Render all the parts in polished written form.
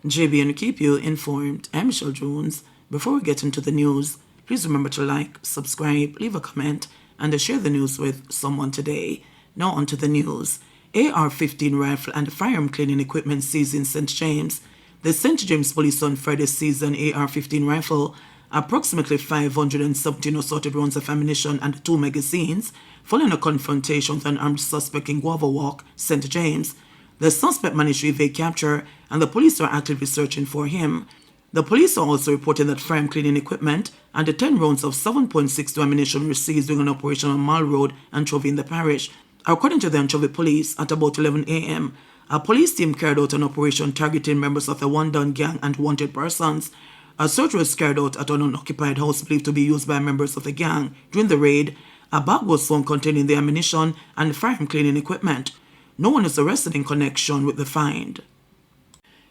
JBNN keep you informed. I'm Michelle Jones. Before we get into the news, please remember to like, subscribe, leave a comment, and to share the news with someone today. Now onto the news. AR-15 rifle and firearm cleaning equipment seized in St. James. The St. James Police on Friday seized an AR-15 rifle, approximately 517 assorted rounds of ammunition and 2 magazines, following a confrontation with an armed suspect in Guava Walk, St. James. The suspect managed to evade capture, and the police are actively searching for him. The police are also reporting that firearm cleaning equipment and the 10 rounds of 7.62 ammunition were seized during an operation on Mall Road, Anchovy in the parish. According to the Anchovy police, at about 11 a.m., a police team carried out an operation targeting members of the One Down gang and wanted persons. A search was carried out at an unoccupied house believed to be used by members of the gang. During the raid, a bag was found containing the ammunition and firearm cleaning equipment. No one is arrested in connection with the find.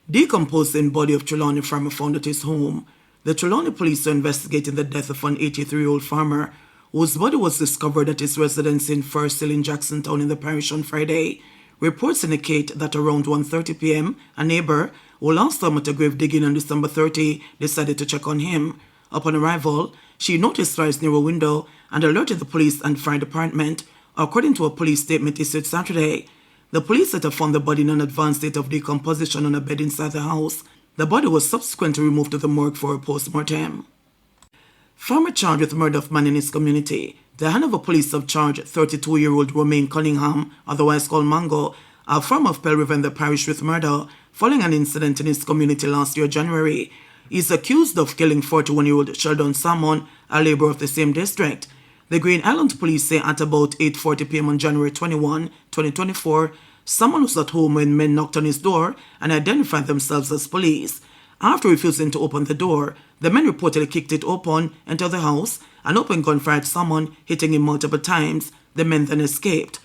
Decomposing body of Trelawney farmer found at his home. The Trelawney police are investigating the death of an 83-year-old farmer whose body was discovered at his residence in First Hill in Jacksontown in the parish on Friday. Reports indicate that around 1:30 p.m., a neighbor who last time at a grave digging on December 30 decided to check on him. Upon arrival, she noticed flies near a window and alerted the police and fire department, according to a police statement issued Saturday. The police later found the body in an advanced state of decomposition on a bed inside the house. The body was subsequently removed to the morgue for a post-mortem. Farmer charged with murder of man in his community. The Hanover police have charged 32-year-old Romaine Cunningham, otherwise called Mango, a farmer of Pell River in the parish, with murder following an incident in his community last year, January. He is accused of killing 41-year-old Sheldon Salmon, a laborer of the same district. The Green Island police say at about 8:40 p.m. on January 21, 2024, someone was at home when men knocked on his door and identified themselves as police. After refusing to open the door, the men reportedly kicked it open, entered the house, and opened gunfire at someone, hitting him multiple times. The men then escaped.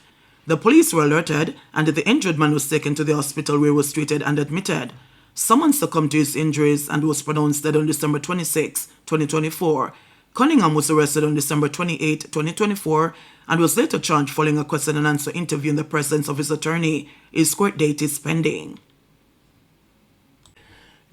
The police were alerted, and the injured man was taken to the hospital where he was treated and admitted. Someone succumbed to his injuries and was pronounced dead on December 26, 2024. Cunningham was arrested on December 28, 2024, and was later charged following a question and answer interview in the presence of his attorney. His court date is pending.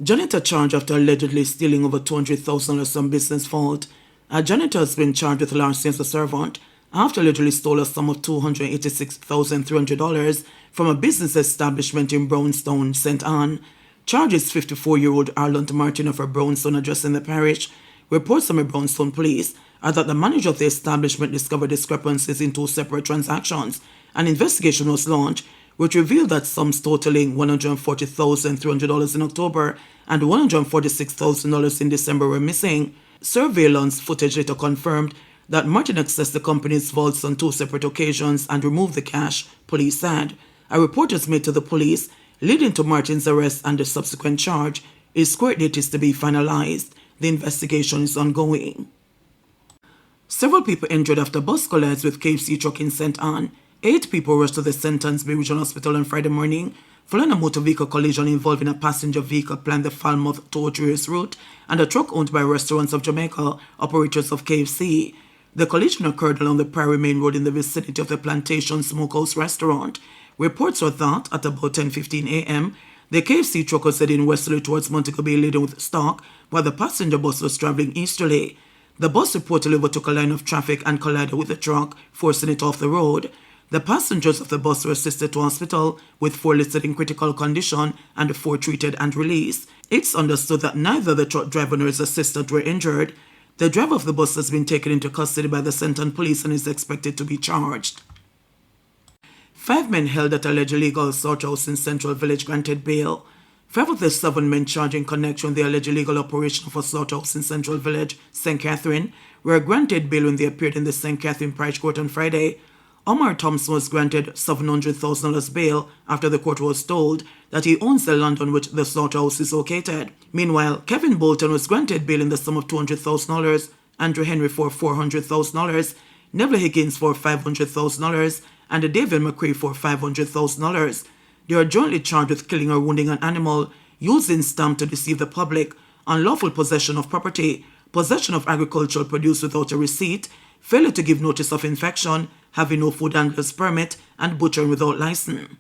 Janitor charged after allegedly stealing over $200,000 from business vault. A janitor has been charged with larceny as a servant after allegedly stole a sum of $286,300 from a business establishment in Brownstown, St. Anne. Charges 54-year-old Arlant Martin of a Brownstown address in the parish. Reports from the Brownstown police are that the manager of the establishment discovered discrepancies in 2 separate transactions. An investigation was launched, which revealed that sums totaling $140,300 in October and $146,000 in December were missing. Surveillance footage later confirmed that Martin accessed the company's vaults on 2 separate occasions and removed the cash, police said. A report was made to the police, leading to Martin's arrest and the subsequent charge. His court date is to be finalized. The investigation is ongoing. Several people injured after bus collides with KFC truck in St. Anne. 8 people rushed to the St. Anne's Regional Hospital on Friday morning following a motor vehicle collision involving a passenger vehicle planned the Falmouth to Otrius route and a truck owned by Restaurants of Jamaica, operators of KFC. The collision occurred along the Prairie Main Road in the vicinity of the Plantation Smokehouse restaurant. Reports are that at about 10:15 a.m., the KFC truck was heading westerly towards Montego Bay laden with stock, while the passenger bus was traveling easterly. The bus reportedly overtook a line of traffic and collided with the truck, forcing it off the road. The passengers of the bus were assisted to hospital, with 4 listed in critical condition and 4 treated and released. It's understood that neither the truck driver nor his assistant were injured. The driver of the bus has been taken into custody by the St. Anne police and is expected to be charged. 5 men held at alleged illegal assault house in Central Village granted bail. 5 of the 7 men charged in connection with the alleged illegal operation of a slaughterhouse in Central Village, St. Catherine, were granted bail when they appeared in the St. Catherine Parish Court on Friday. Omar Thompson was granted $700,000 bail after the court was told that he owns the land on which the slaughterhouse is located. Meanwhile, Kevin Bolton was granted bail in the sum of $200,000, Andrew Henry for $400,000, Neville Higgins for $500,000, and David McCray for $500,000. They are jointly charged with killing or wounding an animal, using stamp to deceive the public, unlawful possession of property, possession of agricultural produce without a receipt, failure to give notice of infection, having no food handler's permit, and butchering without license.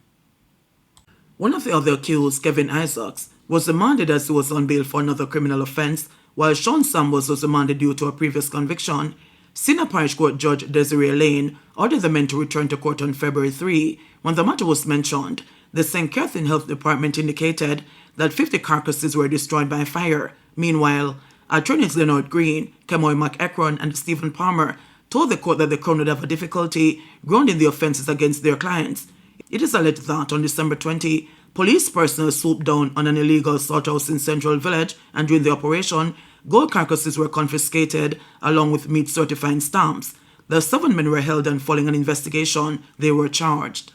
One of the other accused, Kevin Isaacs, was remanded as he was on bail for another criminal offence, while Sean Sambos was remanded due to a previous conviction. Senior Parish Court Judge Desiree Lane ordered the men to return to court on February 3. When the matter was mentioned, the St. Catherine Health Department indicated that 50 carcasses were destroyed by fire. Meanwhile, attorneys Leonard Green, Kemoy McEachron, and Stephen Palmer told the court that the Crown would have a difficulty grounding the offences against their clients. It is alleged that on December 20, police personnel swooped down on an illegal slaughterhouse in Central Village, and during the operation, gold carcasses were confiscated along with meat certifying stamps. The 7 men were held, and following an investigation, they were charged.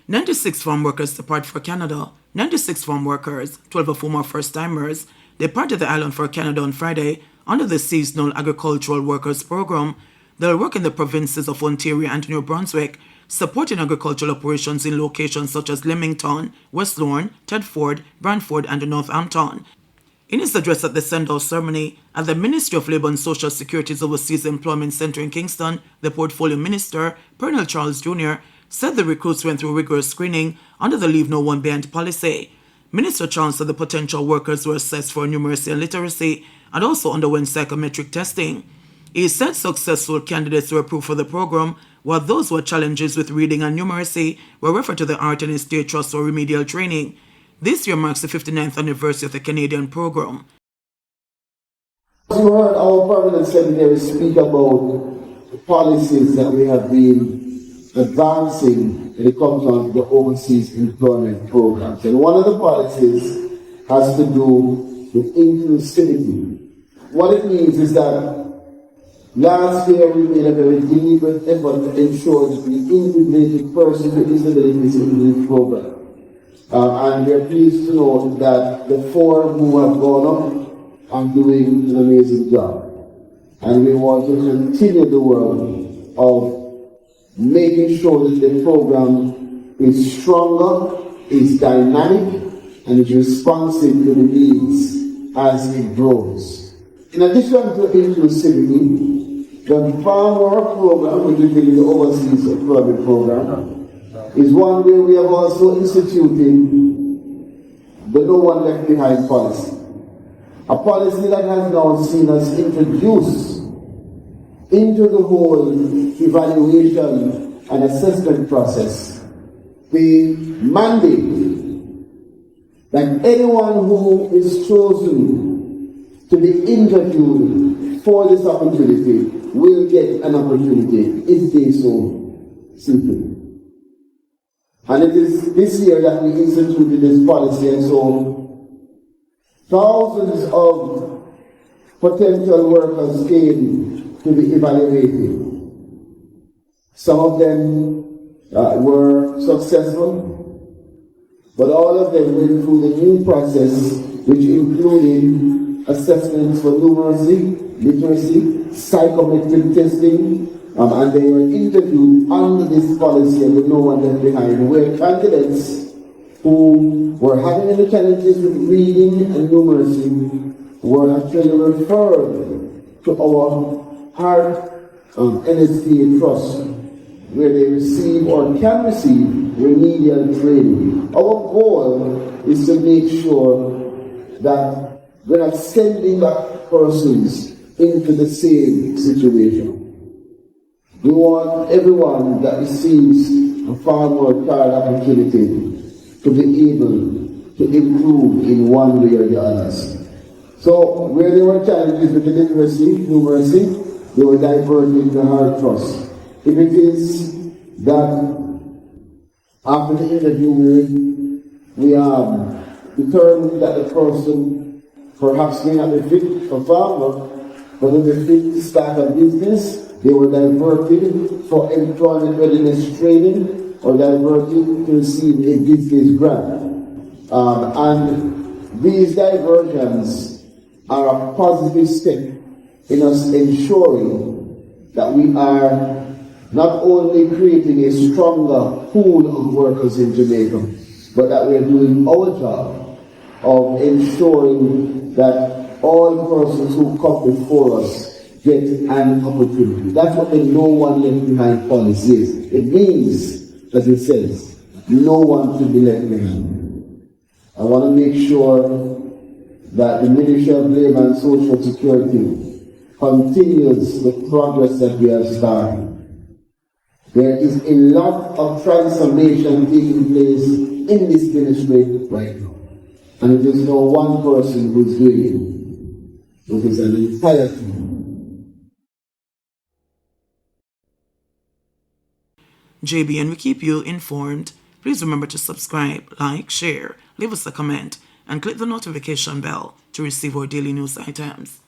96 farm workers depart for Canada. 96 farm workers, 12 of whom are first-timers, departed the island for Canada on Friday under the Seasonal Agricultural Workers Program. They'll work in the provinces of Ontario and New Brunswick, supporting agricultural operations in locations such as Leamington, West Lorne, Tedford, Brantford, and Northampton. In his address at the send-out ceremony at the Ministry of Labour and Social Security's Overseas Employment Centre in Kingston, the Portfolio Minister, Pernell Charles Jr., said the recruits went through rigorous screening under the Leave No One Behind policy. Minister Charles said the potential workers were assessed for numeracy and literacy and also underwent psychometric testing. He said successful candidates were approved for the program, while those who had challenges with reading and numeracy were referred to the Art and Estate Trust for remedial training. This year marks the 59th anniversary of the Canadian program. You heard our permanent secretary speak about the policies that we have been advancing when it comes on the overseas employment programs. And one of the policies has to do with inclusivity. What it means is that last year we made a very deliberate effort to ensure that we integrated persons with disabilities into this program. And we are pleased to know that the 4 who have gone up are doing an amazing job. And we want to continue the work of making sure that the program is stronger, is dynamic, and is responsive to the needs as it grows. In addition to inclusivity, the Farm Work Program, which is the Overseas Employment Program, is one where we have also instituted the No One Left Behind policy. A policy that has now seen us introduce into the whole evaluation and assessment process the mandate that anyone who is chosen to be interviewed for this opportunity will get an opportunity if they so seek it. And it is this year that we instituted this policy, and so thousands of potential workers came to be evaluated. Some of them were successful, but all of them went through the new process, which included assessments for numeracy, literacy, psychometric testing, and they were interviewed under this policy of the No One Left Behind, where candidates who were having any challenges with reading and numeracy were actually referred to our Art NSTA Trust, where they receive or can receive remedial training. Our goal is to make sure that we're not sending back persons into the same situation. We want everyone that receives a farm work card opportunity to be able to improve in one way or the other. So where there were challenges with the literacy, numeracy, they were diverted to Hard Trust. If it is that after the interview we determined that the person perhaps may not be fit for farm work, but will be fit to start a business, they were diverted for employment readiness training or diverted to receive a business grant. And these diversions are a positive step in us ensuring that we are not only creating a stronger pool of workers in Jamaica, but that we are doing our job of ensuring that all persons who come before us get an opportunity. That's what the No One Left Behind policy is. It means, as it says, no one to be left behind. I want to make sure that the Ministry of Labour and Social Security continues the progress that we have started. There is a lot of transformation taking place in this ministry right now. And it is not one person who's doing it. It is an entire team. JBN will keep you informed. Please remember to subscribe, like, share, leave us a comment, and click the notification bell to receive our daily news items.